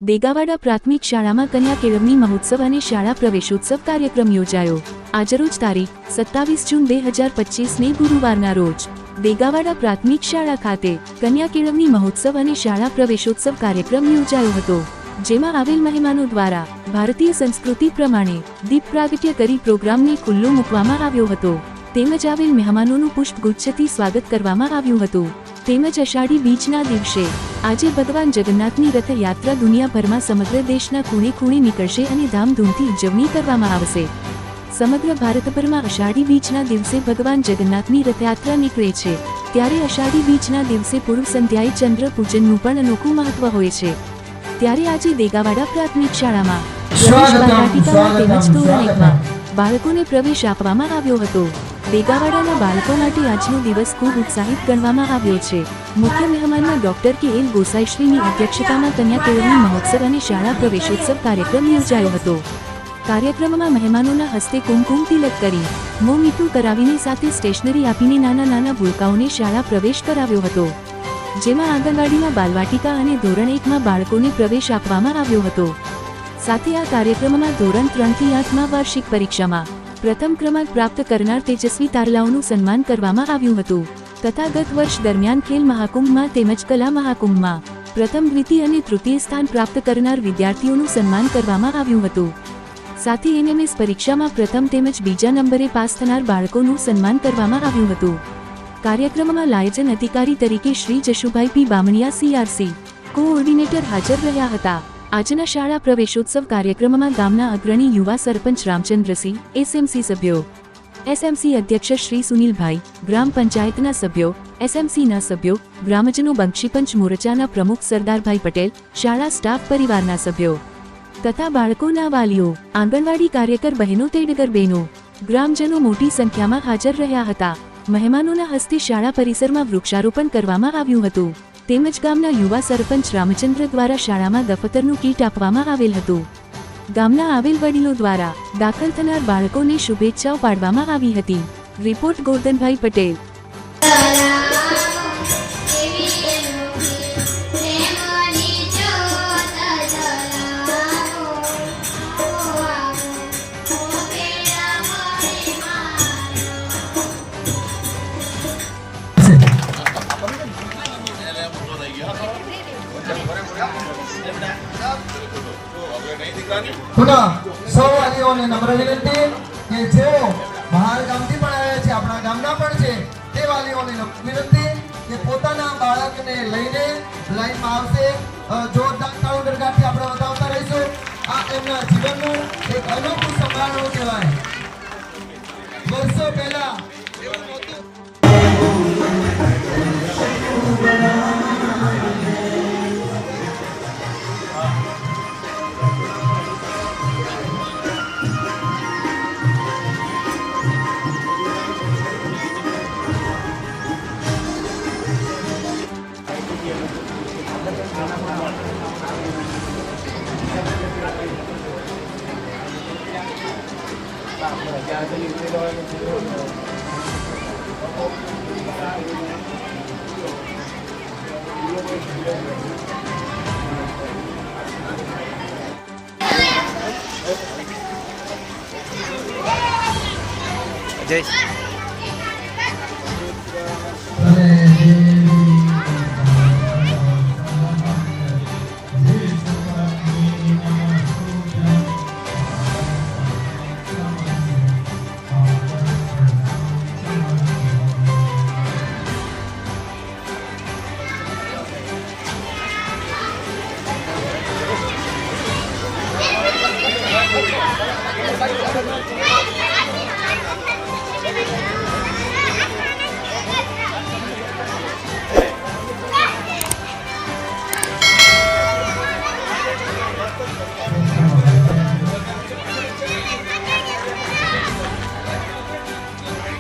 દેગાવાડા પ્રાથમિક શાળામાં કન્યા કેળવણી મહોત્સવ અને શાળા પ્રવેશોત્સવ કાર્યક્રમ યોજાયો। આજરોજ તારીખ 27 જૂન 2025ને ગુરુવારના રોજ દેગાવાડા પ્રાથમિક શાળા ખાતે કન્યા કેળવણી મહોત્સવ અને શાળા પ્રવેશોત્સવ કાર્યક્રમ યોજાયો હતો, જેમાં આવેલ મહેમાનો દ્વારા ભારતીય સંસ્કૃતિ પ્રમાણે દીપ પ્રાગટ્ય કરી પ્રોગ્રામને ખુલ્લો મૂકવામાં આવ્યો હતો, તેમજ આવેલ મહેમાનોનું પુષ્પગુચ્છથી સ્વાગત કરવામાં આવ્યું હતું। તેમજ અષાઢી બીજના દિવસે આજે ભગવાન જગન્નાથની રથયાત્રા દુનિયાભરમાં સમગ્ર દેશના ખૂણે ખૂણે નીકળશે અને ધામધૂમથી ઉજવણી કરવામાં આવશે। સમગ્ર ભારતભરમાં અષાઢી બીજના દિવસે ભગવાન જગન્નાથની રથયાત્રા નીકળે છે, ત્યારે અષાઢી બીજના દિવસે પૂર્વ સંધ્યાએ ચંદ્ર પૂજનનું પણ અનોખું મહત્વ હોય છે। ત્યારે આજે દેગાવાડા પ્રાથમિક શાળામાં પ્રવેશ બાળવાટિકામાં તેમજ ધોરણ 1માં બાળકોને પ્રવેશ આપવામાં આવ્યો હતો। દેગાવાડાના બાળકો માટે આજનો દિવસ ખૂબ ઉત્સાહિત ગણવામાં આવ્યો છે। મુખ્ય મહેમાનમાં ડોક્ટર કે.એલ. ગોસાઈશ્રીની અધ્યક્ષતામાં કન્યા કેળવણી મહોત્સવ અને શાળા પ્રવેશોત્સવ કાર્યક્રમ યોજાયો હતો। કાર્યક્રમમાં મહેમાનોના હસ્તે કુમકુમ તિલક કરી મોં મીઠું કરાવીને સાથે સ્ટેશનરી આપીને નાના નાના ભૂલકાઓને શાળા પ્રવેશ કરાવ્યો હતો, જેમાં આંગણવાડીમાં બાલવાટિકા અને ધોરણ 1માં બાળકોને પ્રવેશ આપવામાં આવ્યો હતો। સાથે આ કાર્યક્રમમાં ધોરણ 3 થી 8માં વાર્ષિક પરીક્ષામાં પ્રથમ ક્રમાંક પ્રાપ્ત કરનાર તેજસ્વી તારલાઓનું સન્માન કરવામાં આવ્યું હતું, તથા ગત વર્ષ દરમિયાન ખેલ મહાકુંભમાં તેમજ કલા મહાકુંભમાં પ્રથમ, દ્વિતીય અને તૃતીય સ્થાન પ્રાપ્ત કરનાર વિદ્યાર્થીઓનું સન્માન કરવામાં આવ્યું હતું। સાથે એનએમએસ પરીક્ષામાં પ્રથમ તેમજ બીજા નંબરે પાસ થનાર બાળકોનું સન્માન કરવામાં આવ્યું હતું। કાર્યક્રમમાં આયોજન અધિકારી તરીકે શ્રી જશુભાઈ પી બામણિયા સીઆરસી કોઓર્ડિનેટર હાજર રહ્યા હતા। આજના શાળા પ્રવેશોત્સવ કાર્યક્રમમાં ગામના અગ્રણી યુવા સરપંચ રામચંદ્રસિંહ, એસએમસી સભ્યો, એસએમસી અધ્યક્ષ શ્રી સુનિલભાઈ, ગ્રામ પંચાયતના સભ્યો, એસએમસીના સભ્યો, ગ્રામજનો, બંક્ષીપંચ મોરચાના પ્રમુખ સરદારભાઈ પટેલ, શાળા સ્ટાફ પરિવારના સભ્યો તથા બાળકોના વાલીઓ, આંગણવાડી કાર્યકર બહેનો, તેડગર બહેનો, ગ્રામજનો મોટી સંખ્યામાં હાજર રહ્યા હતા। મહેમાનોના હસ્તે શાળા પરિસરમાં વૃક્ષારોપણ કરવામાં આવ્યું હતું, તેમજ ગામના યુવા સરપંચ રામચંદ્ર દ્વારા શાળામાં દફતરનું કીટ આપવામાં આવેલ હતું। ગામના આવેલ વડીલો દ્વારા દાખલ થનાર બાળકોને શુભેચ્છાઓ પાડવામાં આવી હતી। રિપોર્ટ ગોરધનભાઈ પટેલ। પુનઃ સૌ વાલીઓને નમ્ર વિનંતી કે જેઓ બહાર ગામથી પણ આવ્યા છે, આપણા ગામના પણ છે, તે વાલીઓને વિનંતી કે પોતાના બાળકને લઈને લાઈનમાં આવશે। જોરદાર તાળીઓ ગડગડાટથી આપણે વધાવતા રહીશું। આ એમના જીવનનું એક અનોખું સંભાળવું કહેવાય। વર્ષો પહેલા જય Thank you.